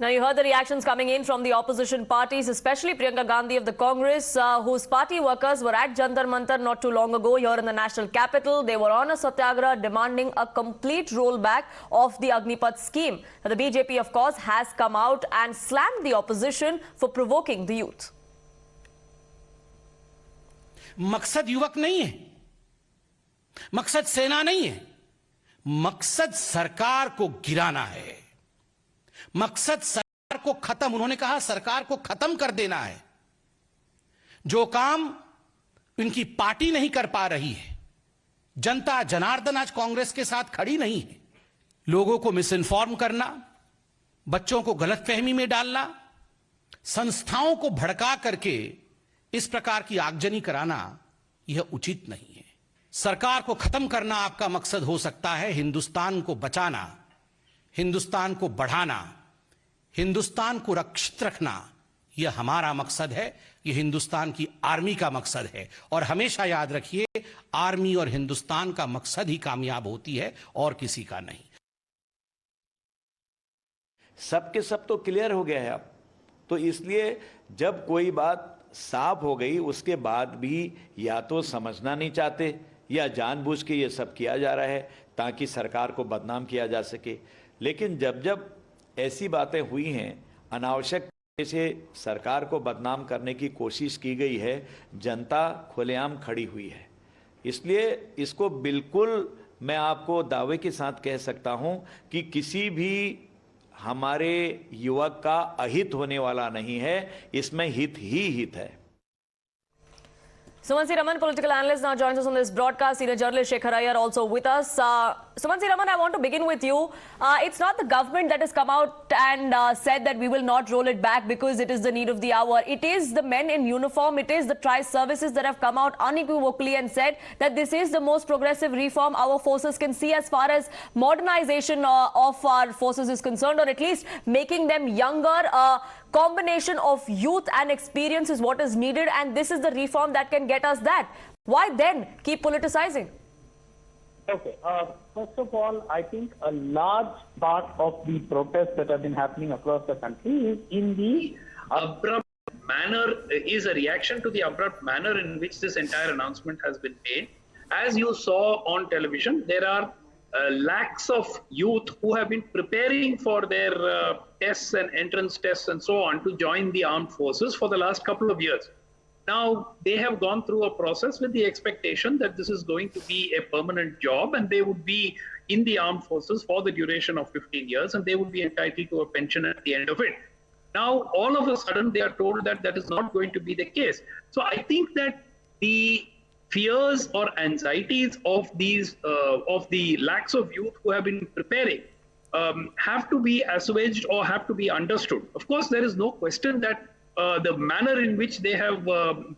Now, you heard the reactions coming in from the opposition parties, especially Priyanka Gandhi of the Congress, whose party workers were at Jantar Mantar not too long ago here in the national capital. They were on a Satyagraha demanding a complete rollback of the Agnipath scheme. Now, the BJP, of course, has come out and slammed the opposition for provoking the youth. मकसद युवक नहीं है, मकसद सेना नहीं है, मकसद सरकार को गिराना है, मकसद सरकार को खत्म, उन्होंने कहा सरकार को खत्म कर देना है। जो काम इनकी पार्टी नहीं कर पा रही है, जनता जनार्दन आज कांग्रेस के साथ खड़ी नहीं है। लोगों को मिसइन्फॉर्म करना, बच्चों को गलतफहमी में डालना, संस्थाओं को भड़का करके इस प्रकार की आगजनी कराना यह उचित नहीं है। सरकार को खत्म करना आपका मकसद हो सकता है, हिंदुस्तान को बचाना, हिंदुस्तान को बढ़ाना, हिंदुस्तान को रक्षित रखना, यह हमारा मकसद है, यह हिंदुस्तान की आर्मी का मकसद है। और हमेशा याद रखिए, आर्मी और हिंदुस्तान का मकसद ही कामयाब होती है और किसी का नहीं। सब के सब तो क्लियर हो गया है अब, तो इसलिए जब कोई बात साफ हो गई उसके बाद भी या तो समझना नहीं चाहते या जानबूझ के ये सब किया जा रहा है ताकि सरकार को बदनाम किया जा सके। लेकिन जब जब ऐसी बातें हुई हैं, अनावश्यक से सरकार को बदनाम करने की कोशिश की गई है, जनता खुलेआम खड़ी हुई है। इसलिए इसको बिल्कुल मैं आपको दावे के साथ कह सकता हूं कि किसी भी हमारे युवक का अहित होने वाला नहीं है, इसमें हित ही हित है। Sumansi Raman, political analyst, now joins us on this broadcast. Senior journalist Shekhar Iyer also with us. Sumansi Raman, I want to begin with you. It's not the government that has come out and said that we will not roll it back because it is the need of the hour. It is the men in uniform, it is the tri-services that have come out unequivocally and said that this is the most progressive reform our forces can see as far as modernization of our forces is concerned, or at least making them younger. Combination of youth and experience is what is needed, and this is the reform that can get us that. Why then keep politicizing? Okay. First of all, I think a large part of the protests that have been happening across the country is in the abrupt manner, is a reaction to the abrupt manner in which this entire announcement has been made. As you saw on television, there are lakhs of youth who have been preparing for their tests and entrance tests and so on to join the armed forces for the last couple of years. Now, they have gone through a process with the expectation that this is going to be a permanent job and they would be in the armed forces for the duration of 15 years and they would be entitled to a pension at the end of it. Now, all of a sudden, they are told that that is not going to be the case. So I think that the fears or anxieties of these of the lakhs of youth who have been preparing have to be assuaged or have to be understood. Of course, there is no question that the manner in which they have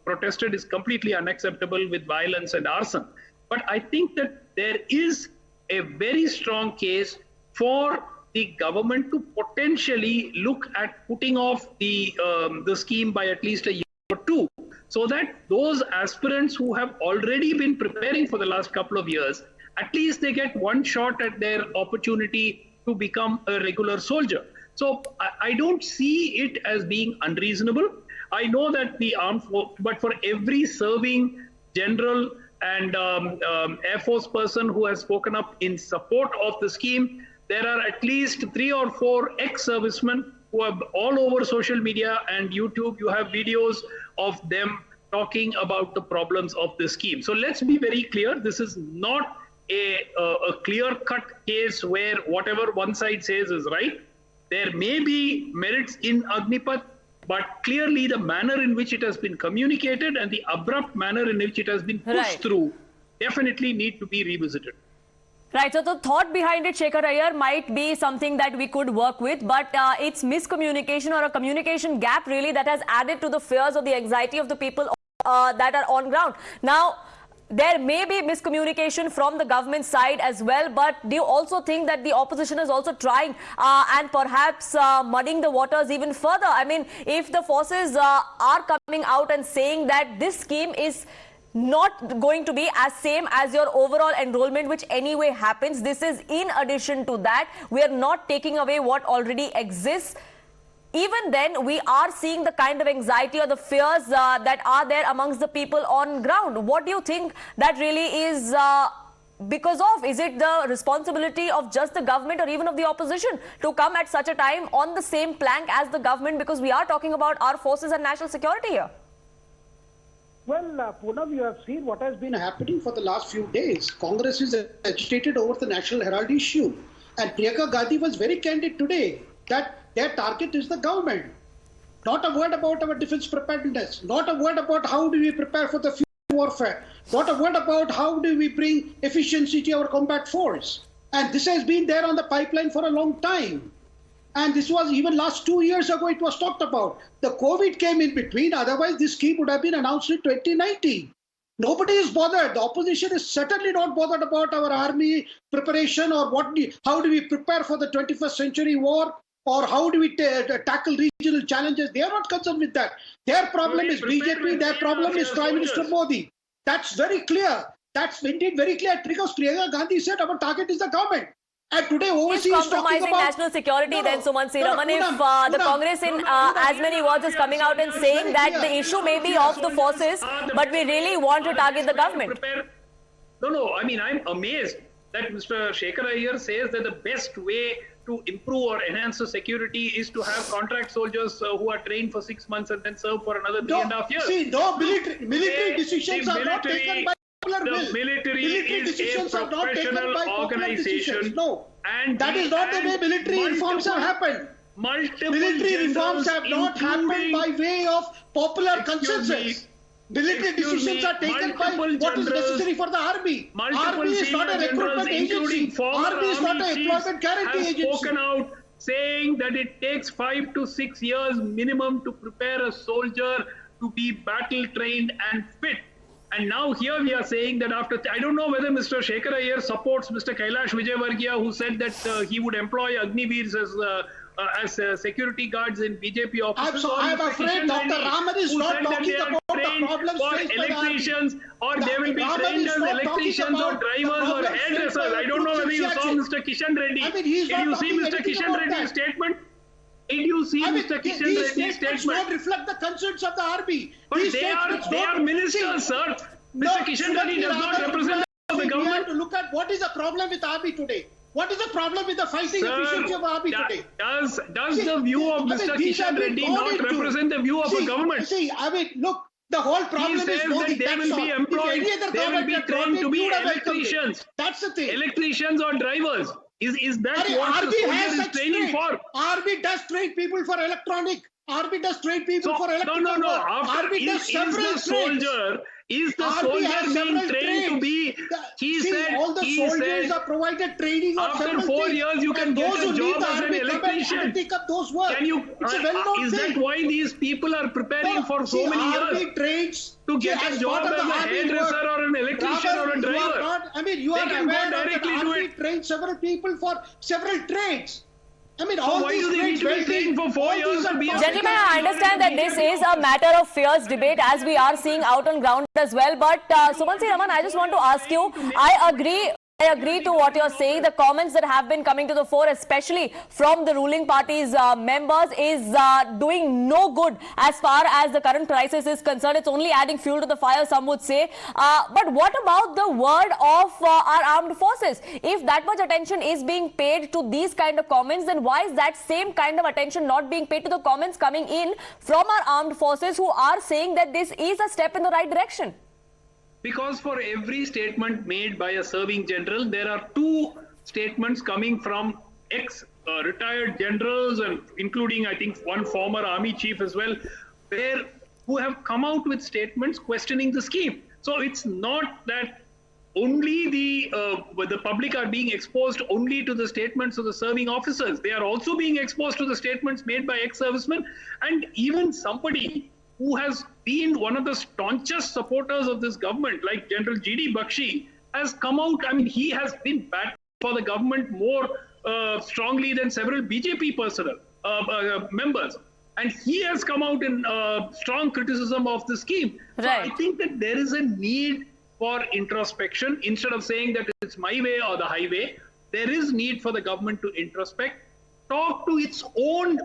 protested is completely unacceptable with violence and arson. But I think that there is a very strong case for the government to potentially look at putting off the scheme by at least a year or two, so that those aspirants who have already been preparing for the last couple of years, at least they get one shot at their opportunity to become a regular soldier. So I don't see it as being unreasonable. I know that the armed force, but for every serving general and Air Force person who has spoken up in support of the scheme, there are at least 3 or 4 ex-servicemen who are all over social media and YouTube. You have videos of them talking about the problems of the scheme. So let's be very clear. This is not a clear-cut case where whatever one side says is right. There may be merits in Agnipath, but clearly the manner in which it has been communicated and the abrupt manner in which it has been pushed through definitely need to be revisited. Right, so the thought behind it, Shekhar Iyer, might be something that we could work with, but it's miscommunication or a communication gap really that has added to the fears or the anxiety of the people that are on ground. Now, there may be miscommunication from the government side as well, but do you also think that the opposition is also trying and perhaps muddying the waters even further? I mean, if the forces are coming out and saying that this scheme is not going to be as same as your overall enrollment, which anyway happens. This is in addition to that. We are not taking away what already exists. even then we are seeing the kind of anxiety or the fears that are there amongst the people on ground. What do you think that really is because of? Is it the responsibility of just the government or even of the opposition to come at such a time on the same plank as the government, because we are talking about our forces and national security here? Well, Poonam, you have seen what has been happening for the last few days. Congress is agitated over the National Herald issue. And Priyanka Gandhi was very candid today that their target is the government. Not a word about our defense preparedness. Not a word about how do we prepare for the future warfare. Not a word about how do we bring efficiency to our combat force. And this has been there on the pipeline for a long time. And this was even last 2 years ago, it was talked about. The COVID came in between. Otherwise, this scheme would have been announced in 2019. Nobody is bothered. The opposition is certainly not bothered about our army preparation or how do we prepare for the 21st century war, or how do we tackle regional challenges. They are not concerned with that. Their problem is BJP. Their problem is Prime Minister Modi. That's very clear. That's indeed very clear, because Priyanka Gandhi said our target is the government. And today overseas is compromising national security then, Sumant Raman, if the Congress in as many words is coming out and saying that the issue may be of the forces, but we really want to target the government? No, I mean, I'm amazed that Mr. Shekhar Iyer says that the best way to improve or enhance the security is to have contract soldiers who are trained for 6 months and then serve for another 3.5 years. See, no military decisions are not taken by popular will. The military is a professional organization. No, and that is not the way military reforms have happened. Military reforms have not happened by way of popular consensus. Military decisions are taken by what is necessary for the army. Army is not a recruitment agency. Army is not an employment guarantee agency. Spoken out saying that it takes 5 to 6 years minimum to prepare a soldier to be battle trained and fit. And now here we are saying that after, I don't know whether Mr. Shekhar Iyer supports Mr. Kailash Vijayvargiya, who said that he would employ Agniveers as security guards in BJP offices. I'm afraid Dr. Raman is not talking about the problems faced by electricians, or they will be trained as electricians or drivers or hairdressers. I don't know whether you saw Mr. Kishan Reddy. Did you see Mr. Kishan Reddy's statement? Did you see Mr. Kishan Reddy's statement? Not reflect the concerns of the army. But they are ministers, sir. Mr. Kishan Reddy does not represent the government. We have to look at what is the problem with army today. What is the problem with the fighting efficiency of army today? Does the view of Mr. Kishan Reddy not represent the view of a government? See, I mean, look, the whole problem is that they will be employed, they will be trained to be electricians. That's the thing. Electricians or drivers. Is that what the soldier is training for? Army does train people for electronic. Army does train people for electrical. No. Army does several soldier. Is the soldier being trained to be? He said all the soldiers are provided training. After 4 years, you can get a job as an electrician. Can you? Is that why these people are preparing for so many years to get a job as a hairdresser or an electrician or a driver? I mean, you are aware that the army trains several people for several trades. I mean, so why do they need to be trained for 4 years to be a Gentlemen, I understand that this is a matter of fierce debate, as we are seeing out on ground as well. But Sumant Raman, I just want to ask you, I agree to what you're saying. The comments that have been coming to the fore, especially from the ruling party's members, is doing no good as far as the current crisis is concerned. It's only adding fuel to the fire, some would say. But what about the word of our armed forces? If that much attention is being paid to these kind of comments, then why is that same kind of attention not being paid to the comments coming in from our armed forces, who are saying that this is a step in the right direction? Because for every statement made by a serving general, there are 2 statements coming from ex-retired generals, and including, I think, one former army chief as well, who have come out with statements questioning the scheme. So it's not that only the public are being exposed only to the statements of the serving officers. They are also being exposed to the statements made by ex-servicemen, and even somebody who has been one of the staunchest supporters of this government, like General G.D. Bakshi, has come out. I mean, he has been backed for the government more strongly than several BJP personnel members. And he has come out in strong criticism of the scheme. Right. So I think that there is a need for introspection. Instead of saying that it's my way or the highway, there is need for the government to introspect. talk to its own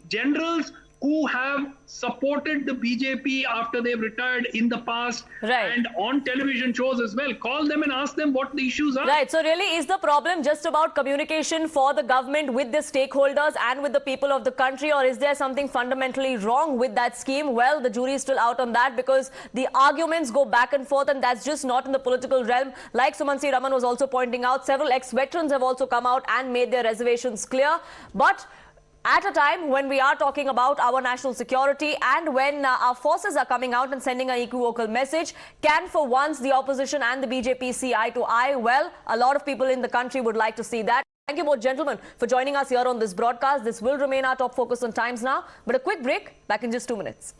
generals who have supported the BJP after they've retired in the past, Right. and on television shows as well. Call them and ask them what the issues are. Right. So really, is the problem just about communication for the government with the stakeholders and with the people of the country, or is there something fundamentally wrong with that scheme? Well, the jury is still out on that because the arguments go back and forth, and that's just not in the political realm. Like Sumansi Raman was also pointing out, several ex-veterans have also come out and made their reservations clear. But at a time when we are talking about our national security and when our forces are coming out and sending an equivocal message, can for once the opposition and the BJP see eye to eye? Well, a lot of people in the country would like to see that. Thank you both gentlemen for joining us here on this broadcast. This will remain our top focus on Times Now. But a quick break, back in just 2 minutes.